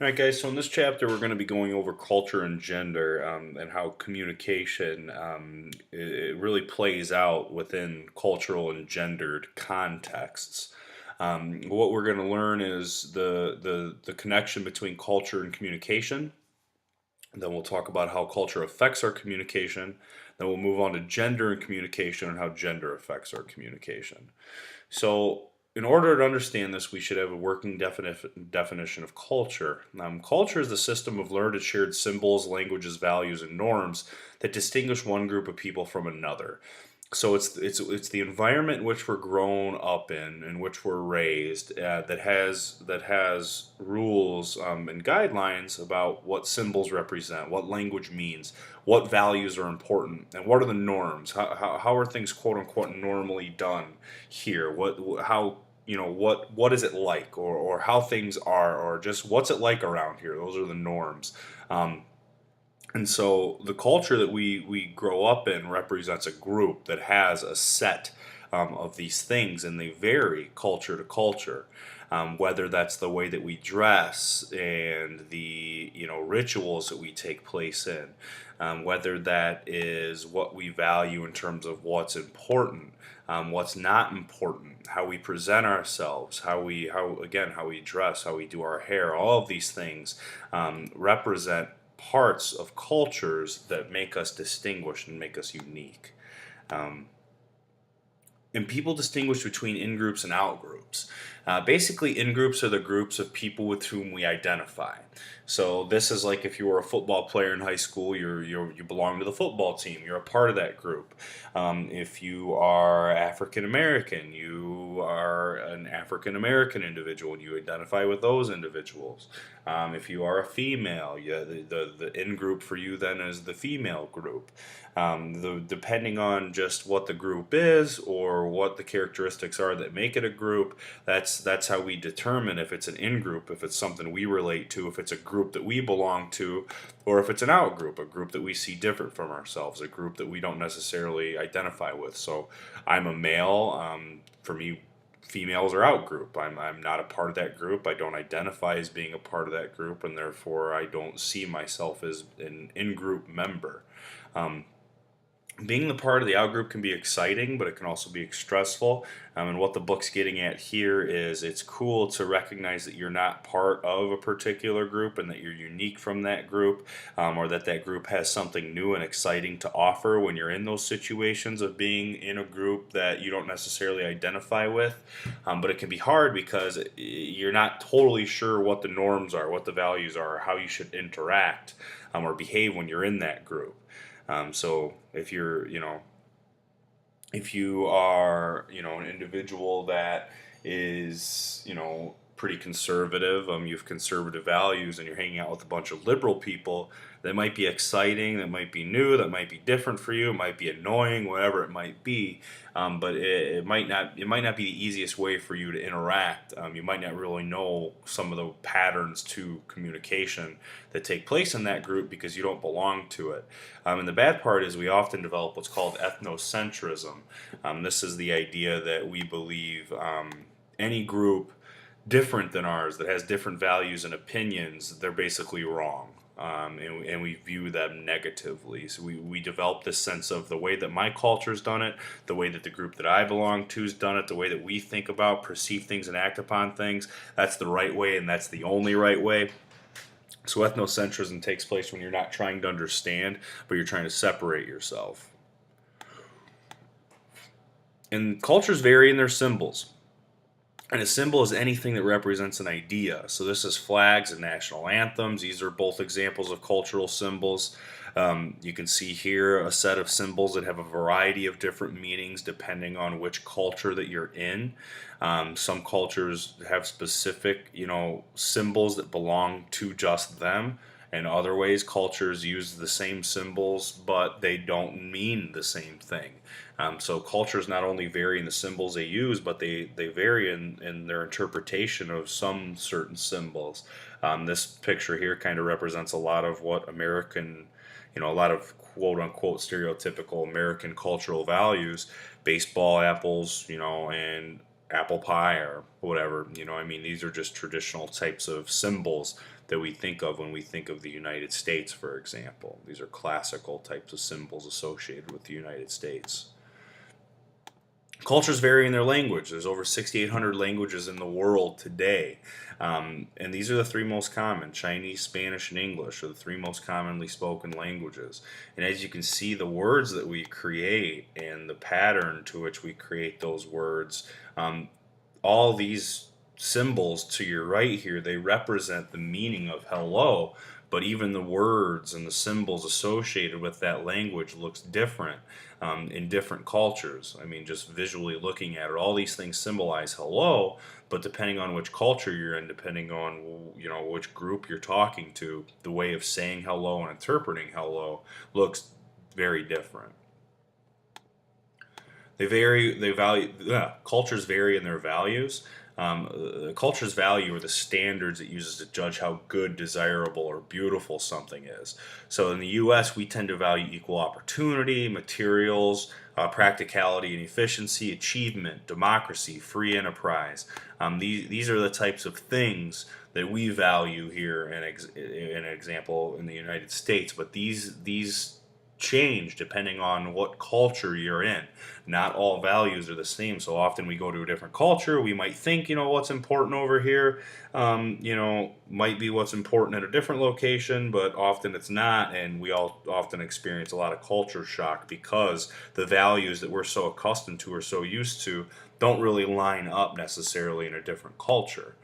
All right, guys. So in this chapter, we're going to be going over culture and gender, and how communication it really plays out within cultural and gendered contexts. What we're going to learn is the connection between culture and communication. Then we'll talk about how culture affects our communication. Then we'll move on to gender and communication and how gender affects our communication. So, in order to understand this, we should have a working definition of culture. Culture is the system of learned and shared symbols, languages, values, and norms that distinguish one group of people from another. So it's the environment in which we're grown up in which we're raised, that has rules and guidelines about what symbols represent, what language means, what values are important, and what are the norms. How are things quote unquote normally done here? What is it like, or how things are, or just what's it like around here? Those are the norms. Um, and so the culture that we grow up in represents a group that has a set of these things, and they vary culture to culture. Whether that's the way that we dress and the rituals that we take place in, whether that is what we value in terms of what's important, what's not important, how we present ourselves, how we dress, how we do our hair, all of these things represent parts of cultures that make us distinguished and make us unique. Um, and people distinguish between in groups and out groups. Basically, in groups are the groups of people with whom we identify. So this is like if you were a football player in high school, you belong to the football team. You're a part of that group. If you are African American, you are an African American individual, and you identify with those individuals. If you are a female, yeah, the in group for you then is the female group. Depending on just what the group is or what the characteristics are that make it a group, that's how we determine if it's an in group, if it's something we relate to, if it's a group that we belong to, or if it's an out group, a group that we see different from ourselves, a group that we don't necessarily identify with. So I'm a male. For me, females are out group. I'm not a part of that group. I don't identify as being a part of that group, and therefore I don't see myself as an in group member. Um, Being the part of the out group can be exciting, but it can also be stressful. And what the book's getting at here is it's cool to recognize that you're not part of a particular group and that you're unique from that group, or that group has something new and exciting to offer when you're in those situations of being in a group that you don't necessarily identify with. But it can be hard because you're not totally sure what the norms are, what the values are, or how you should interact or behave when you're in that group. So if you are, an individual that is, pretty conservative, you have conservative values, and you're hanging out with a bunch of liberal people, that might be exciting, that might be new, that might be different for you, it might be annoying, whatever it might be. But it might not be the easiest way for you to interact. You might not really know some of the patterns to communication that take place in that group because you don't belong to it. And the bad part is we often develop what's called ethnocentrism. This is the idea that we believe any group different than ours that has different values and opinions, they're basically wrong. And we view them negatively. So we develop this sense of the way that my culture's done it, the way that the group that I belong to's done it, the way that we think about, perceive things, and act upon things. That's the right way, and that's the only right way. So ethnocentrism takes place when you're not trying to understand, but you're trying to separate yourself. And cultures vary in their symbols. And a symbol is anything that represents an idea. So this is flags and national anthems. These are both examples of cultural symbols. You can see here a set of symbols that have a variety of different meanings depending on which culture that you're in. Some cultures have specific, symbols that belong to just them. In other ways, cultures use the same symbols, but they don't mean the same thing. So cultures not only vary in the symbols they use, but they vary in their interpretation of some certain symbols. This picture here kind of represents a lot of what a lot of quote unquote stereotypical American cultural values: baseball, apples, and apple pie or whatever. I mean, these are just traditional types of symbols that we think of when we think of the United States, for example. These are classical types of symbols associated with the United States. Cultures vary in their language. There's over 6,800 languages in the world today. And these are the three most common. Chinese, Spanish, and English are the three most commonly spoken languages. And as you can see, the words that we create and the pattern to which we create those words, all these symbols to your right here, they represent the meaning of hello, but even the words and the symbols associated with that language looks different in different cultures. I mean, just visually looking at it, all these things symbolize hello, but depending on which culture you're in, depending on which group you're talking to, the way of saying hello and interpreting hello looks very different. They vary. They value. Cultures vary in their values. The culture's value are the standards it uses to judge how good, desirable, or beautiful something is. So in the U.S., we tend to value equal opportunity, materials, practicality and efficiency, achievement, democracy, free enterprise. These are the types of things that we value here in an example in the United States. But these change depending on what culture you're in. Not all values are the same. So often we go to a different culture, we might think, what's important over here, might be what's important at a different location, but often it's not. And we all often experience a lot of culture shock because the values that we're so accustomed to or so used to don't really line up necessarily in a different culture.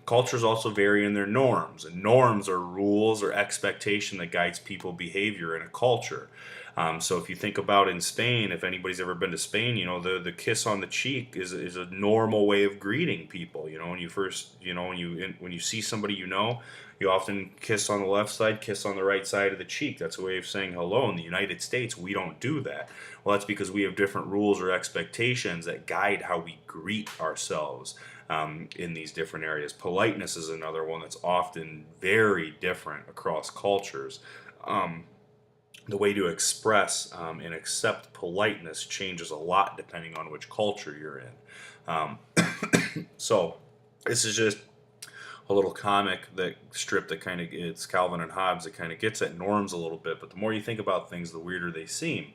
Cultures also vary in their norms, and norms are rules or expectation that guides people behavior in a culture. So if you think about in Spain, if anybody's ever been to Spain, the kiss on the cheek is a normal way of greeting people. When you first, when you see somebody, you often kiss on the left side, kiss on the right side of the cheek. That's a way of saying hello. In the United States, we don't do that. Well, that's because we have different rules or expectations that guide how we greet ourselves in these different areas. Politeness is another one that's often very different across cultures. The way to express and accept politeness changes a lot depending on which culture you're in. So this is just a little comic that strip that kind of, it's Calvin and Hobbes, that kind of gets at norms a little bit. But the more you think about things, the weirder they seem.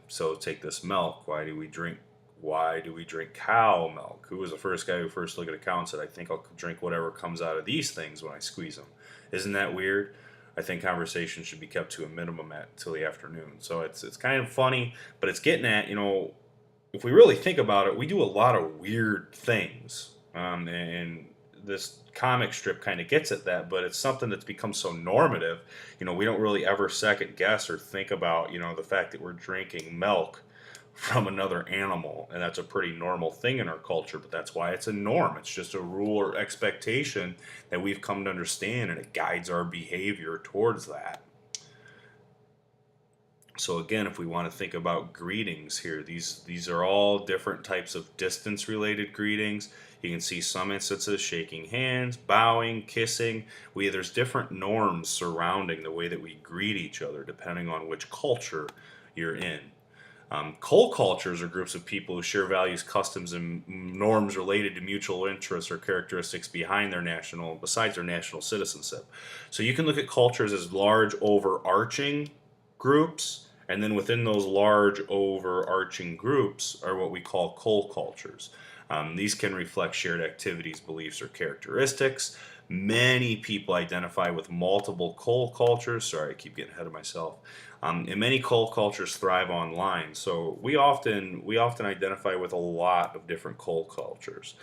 So take this milk. Why do we drink cow milk? Who was the first guy who first looked at a cow and said, I think I'll drink whatever comes out of these things when I squeeze them? Isn't that weird? I think conversation should be kept to a minimum till the afternoon. So it's kind of funny, but it's getting at, if we really think about it, we do a lot of weird things. And this comic strip kind of gets at that, but it's something that's become so normative. We don't really ever second guess or think about, the fact that we're drinking milk from another animal, and that's a pretty normal thing in our culture, but that's why it's a norm. It's just a rule or expectation that we've come to understand, and it guides our behavior towards that. So again, if we want to think about greetings here, these are all different types of distance related greetings. You can see some instances shaking hands, bowing, kissing. There's different norms surrounding the way that we greet each other depending on which culture you're in. Cultures are groups of people who share values, customs, and norms related to mutual interests or characteristics besides their national citizenship. So you can look at cultures as large overarching groups, and then within those large overarching groups are what we call cultures. These can reflect shared activities, beliefs, or characteristics. Many people identify with multiple cultures. Sorry, I keep getting ahead of myself. And many cultures thrive online. So we often identify with a lot of different cultures.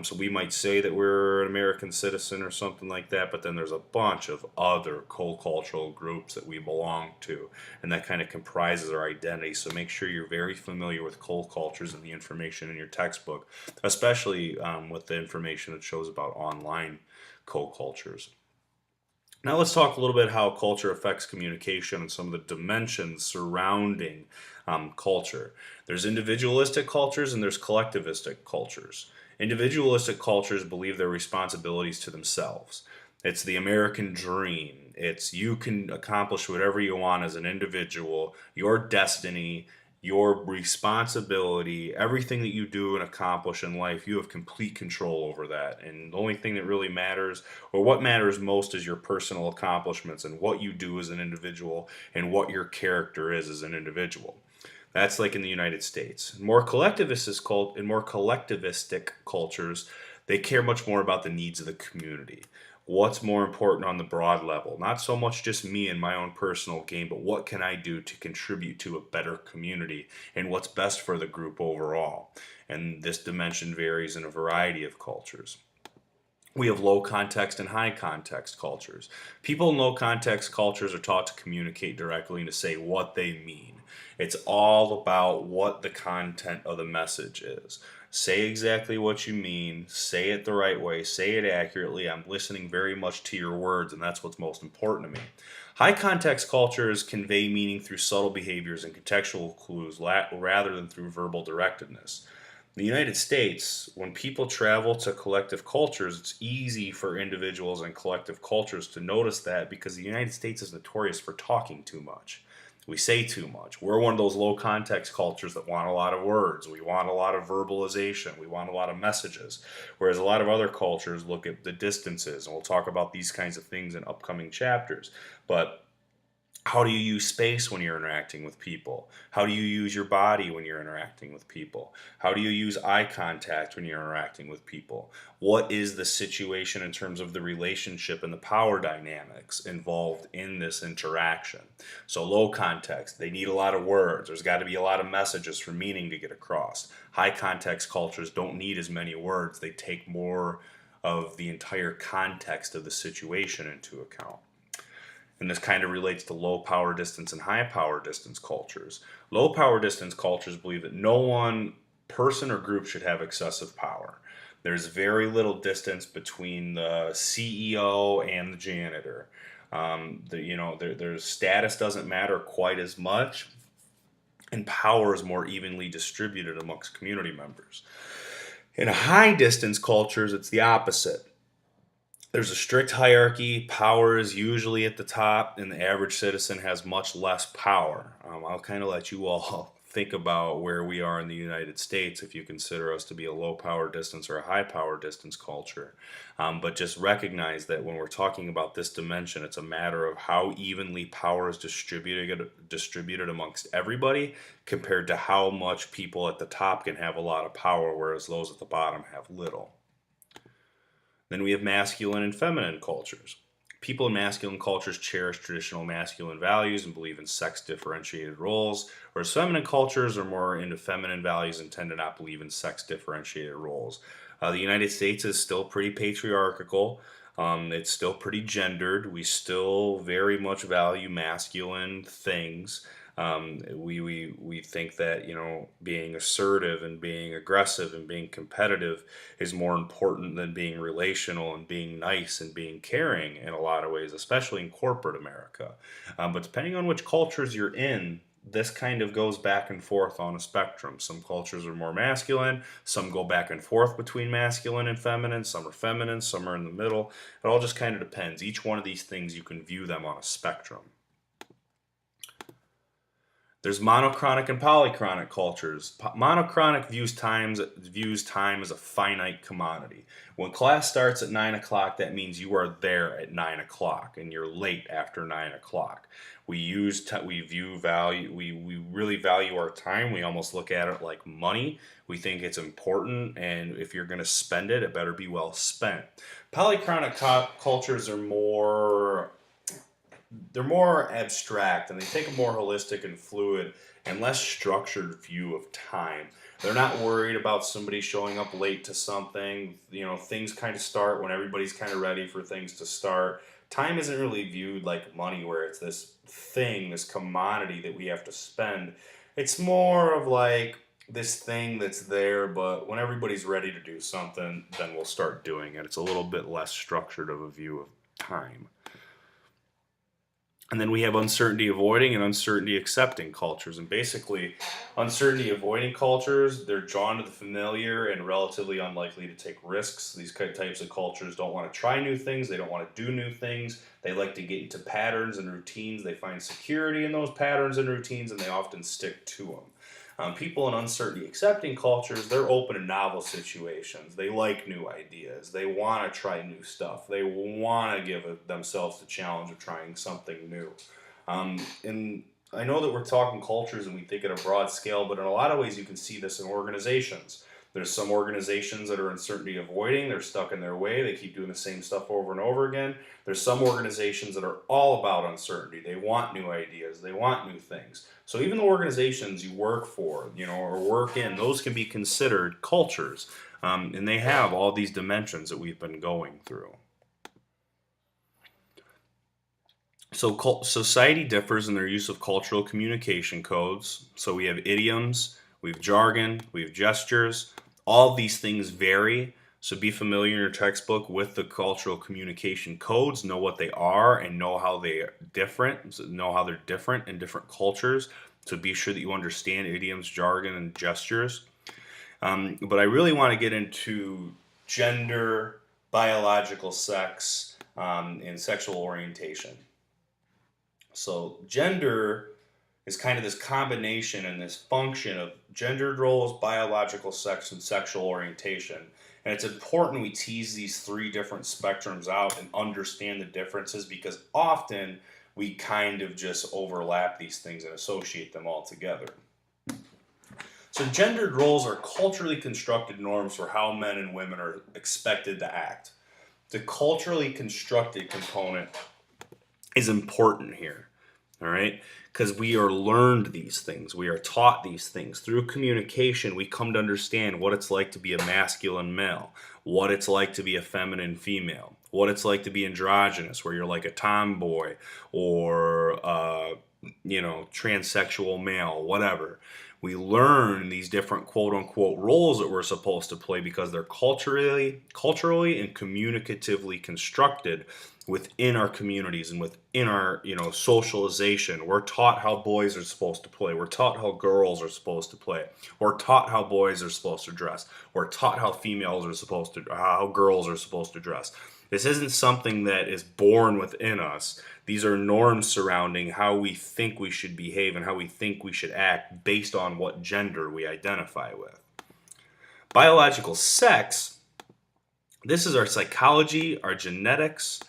So we might say that we're an American citizen or something like that, but then there's a bunch of other cultural groups that we belong to, and that kind of comprises our identity. So make sure you're very familiar with cultures and the information in your textbook, especially with the information that shows about online cultures. Now let's talk a little bit how culture affects communication and some of the dimensions surrounding culture. There's individualistic cultures and there's collectivistic cultures. Individualistic cultures believe their responsibilities to themselves. It's the American dream. It's you can accomplish whatever you want as an individual. Your destiny your responsibility, everything that you do and accomplish in life, you have complete control over that. And the only thing that really matters, or what matters most, is your personal accomplishments and what you do as an individual and what your character is as an individual. That's like in the United States. In more collectivistic cultures, they care much more about the needs of the community. What's more important on the broad level? Not so much just me and my own personal gain, but what can I do to contribute to a better community and what's best for the group overall? And this dimension varies in a variety of cultures. We have low context and high context cultures. People in low context cultures are taught to communicate directly and to say what they mean. It's all about what the content of the message is. Say exactly what you mean, say it the right way, say it accurately. I'm listening very much to your words, and that's what's most important to me. High context cultures convey meaning through subtle behaviors and contextual clues rather than through verbal directness. In the United States, when people travel to collective cultures, it's easy for individuals and collective cultures to notice that because the United States is notorious for talking too much. We say too much. We're one of those low context cultures that want a lot of words. We want a lot of verbalization. We want a lot of messages. Whereas a lot of other cultures look at the distances, and we'll talk about these kinds of things in upcoming chapters. But how do you use space when you're interacting with people? How do you use your body when you're interacting with people? How do you use eye contact when you're interacting with people? What is the situation in terms of the relationship and the power dynamics involved in this interaction? So, low context, they need a lot of words. There's got to be a lot of messages for meaning to get across. High context cultures don't need as many words, they take more of the entire context of the situation into account. And this kind of relates to low power distance and high power distance cultures. Low power distance cultures believe that no one person or group should have excessive power. There's very little distance between the CEO and the janitor. Their status doesn't matter quite as much, and power is more evenly distributed amongst community members. In high distance cultures, it's the opposite. There's a strict hierarchy. Power is usually at the top, and the average citizen has much less power. I'll kind of let you all think about where we are in the United States if you consider us to be a low power distance or a high power distance culture. But just recognize that when we're talking about this dimension, it's a matter of how evenly power is distributed amongst everybody compared to how much people at the top can have a lot of power, whereas those at the bottom have little. Then we have masculine and feminine cultures. People in masculine cultures cherish traditional masculine values and believe in sex differentiated roles, whereas feminine cultures are more into feminine values and tend to not believe in sex differentiated roles. The United States is still pretty patriarchal. It's still pretty gendered. We still very much value masculine things. We think that being assertive and being aggressive and being competitive is more important than being relational and being nice and being caring in a lot of ways, especially in corporate America. But depending on which cultures you're in, this kind of goes back and forth on a spectrum. Some cultures are more masculine, some go back and forth between masculine and feminine, some are feminine, some are in the middle. It all just kind of depends. Each one of these things, you can view them on a spectrum. There's monochronic and polychronic cultures. Monochronic views time as a finite commodity. When class starts at 9 o'clock, that means you are there at 9 o'clock, and you're late after 9 o'clock. We really value our time. We almost look at it like money. We think it's important, and if you're going to spend it, it better be well spent. Polychronic cultures are more abstract, and they take a more holistic and fluid and less structured view of time. They're not worried about somebody showing up late to something. Things kind of start when everybody's kind of ready for things to start. Time isn't really viewed like money, where it's this thing, this commodity that we have to spend. It's more of like this thing that's there, but when everybody's ready to do something, then we'll start doing it. It's a little bit less structured of a view of time. And then we have uncertainty avoiding and uncertainty accepting cultures. And basically, uncertainty avoiding cultures, they're drawn to the familiar and relatively unlikely to take risks. These types of cultures don't want to try new things. They don't want to do new things. They like to get into patterns and routines. They find security in those patterns and routines, and they often stick to them. People in uncertainty accepting cultures, they're open to novel situations. They like new ideas. They want to try new stuff. They want to give themselves the challenge of trying something new. And I know that we're talking cultures and we think at a broad scale, but in a lot of ways you can see this in organizations. There's some organizations that are uncertainty avoiding. They're stuck in their way. They keep doing the same stuff over and over again. There's some organizations that are all about uncertainty. They want new ideas. They want new things. So even the organizations you work for, or work in, those can be considered cultures. And they have all these dimensions that we've been going through. So society differs in their use of cultural communication codes. So we have idioms, we have jargon, we have gestures. All these things vary. So be familiar in your textbook with the cultural communication codes, know what they are, and know how they're different. So know how they're different in different cultures. So be sure that you understand idioms, jargon, and gestures. But I really want to get into gender, biological sex, and sexual orientation. So gender is kind of this combination and this function of gendered roles, biological sex, and sexual orientation. And it's important we tease these three different spectrums out and understand the differences, because often we kind of just overlap these things and associate them all together. So gendered roles are culturally constructed norms for how men and women are expected to act. The culturally constructed component is important here, all right? Because we are learned these things. We are taught these things. Through communication, we come to understand what it's like to be a masculine male, what it's like to be a feminine female, what it's like to be androgynous, where you're like a tomboy or, transsexual male, whatever. We learn these different quote-unquote roles that we're supposed to play because they're culturally and communicatively constructed within our communities and within our socialization. We're taught how boys are supposed to play. We're taught how girls are supposed to play. We're taught how boys are supposed to dress. We're taught how how girls are supposed to dress. This isn't something that is born within us. These are norms surrounding how we think we should behave and how we think we should act based on what gender we identify with. Biological sex, this is our psychology, our genetics,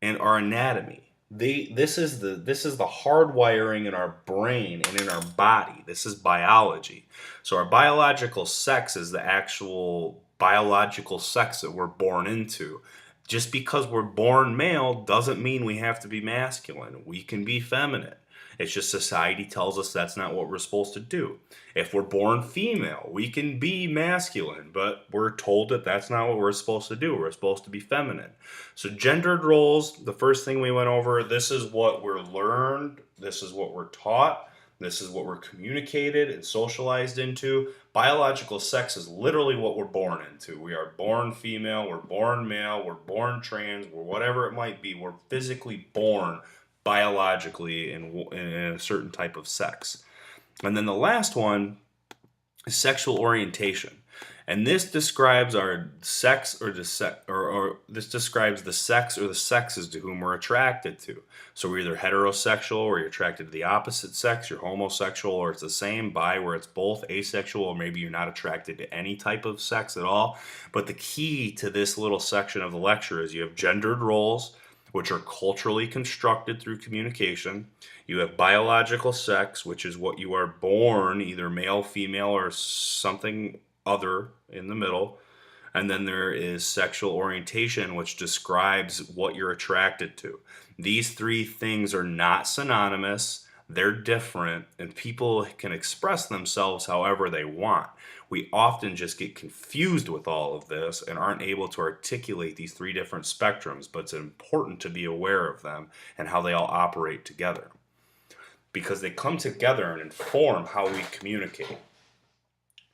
and our anatomy. This is the hardwiring in our brain and in our body. This is biology. So our biological sex is the actual biological sex that we're born into. Just because we're born male doesn't mean we have to be masculine. We can be feminine. It's just society tells us that's not what we're supposed to do. If we're born female, we can be masculine, but we're told that that's not what we're supposed to do. We're supposed to be feminine. So gendered roles, the first thing we went over, this is what we're learned, this is what we're taught, this is what we're communicated and socialized into. Biological sex is literally what we're born into. We are born female, we're born male, we're born trans, or whatever it might be. We're physically born biologically in a certain type of sex. And then the last one is sexual orientation. And this describes our sex or this describes the sex or the sexes to whom we're attracted to. So we're either heterosexual or you're attracted to the opposite sex, you're homosexual, or it's the same, bi where it's both, asexual, or maybe you're not attracted to any type of sex at all. But the key to this little section of the lecture is you have gendered roles, which are culturally constructed through communication. You have biological sex, which is what you are born, either male, female, or something other in the middle. And then there is sexual orientation, which describes what you're attracted to. These three things are not synonymous. They're different, and people can express themselves however they want. We often just get confused with all of this and aren't able to articulate these three different spectrums, but it's important to be aware of them and how they all operate together, because they come together and inform how we communicate.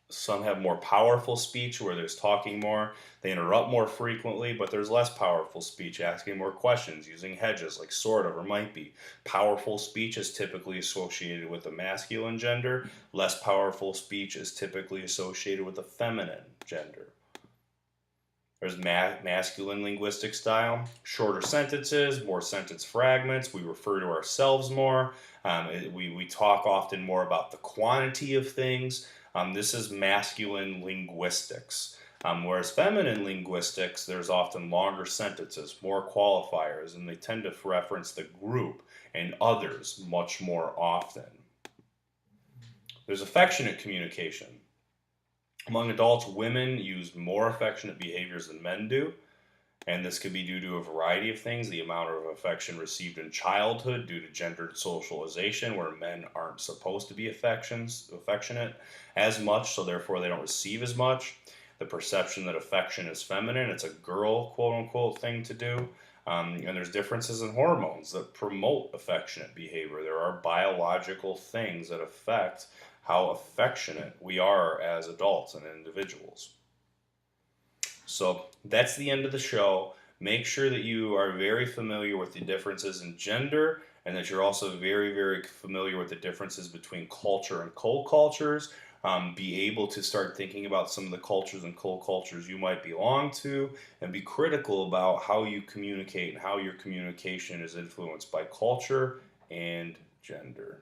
Some have more powerful speech where there's talking more. They interrupt more frequently, but there's less powerful speech, asking more questions, using hedges like sort of or might be. Powerful speech is typically associated with the masculine gender. Less powerful speech is typically associated with the feminine gender. There's masculine linguistic style, shorter sentences, more sentence fragments. We refer to ourselves more. We talk often more about the quantity of things. This is masculine linguistics. Whereas feminine linguistics, there's often longer sentences, more qualifiers, and they tend to reference the group and others much more often. There's affectionate communication. Among adults, women use more affectionate behaviors than men do, and this could be due to a variety of things. The amount of affection received in childhood due to gendered socialization, where men aren't supposed to be affectionate as much, so therefore they don't receive as much. The perception that affection is feminine, it's a girl, quote unquote, thing to do. And there's differences in hormones that promote affectionate behavior. There are biological things that affect how affectionate we are as adults and individuals. So that's the end of the show. Make sure that you are very familiar with the differences in gender and that you're also very, very familiar with the differences between culture and co-cultures. Be able to start thinking about some of the cultures and co-cultures you might belong to and be critical about how you communicate and how your communication is influenced by culture and gender.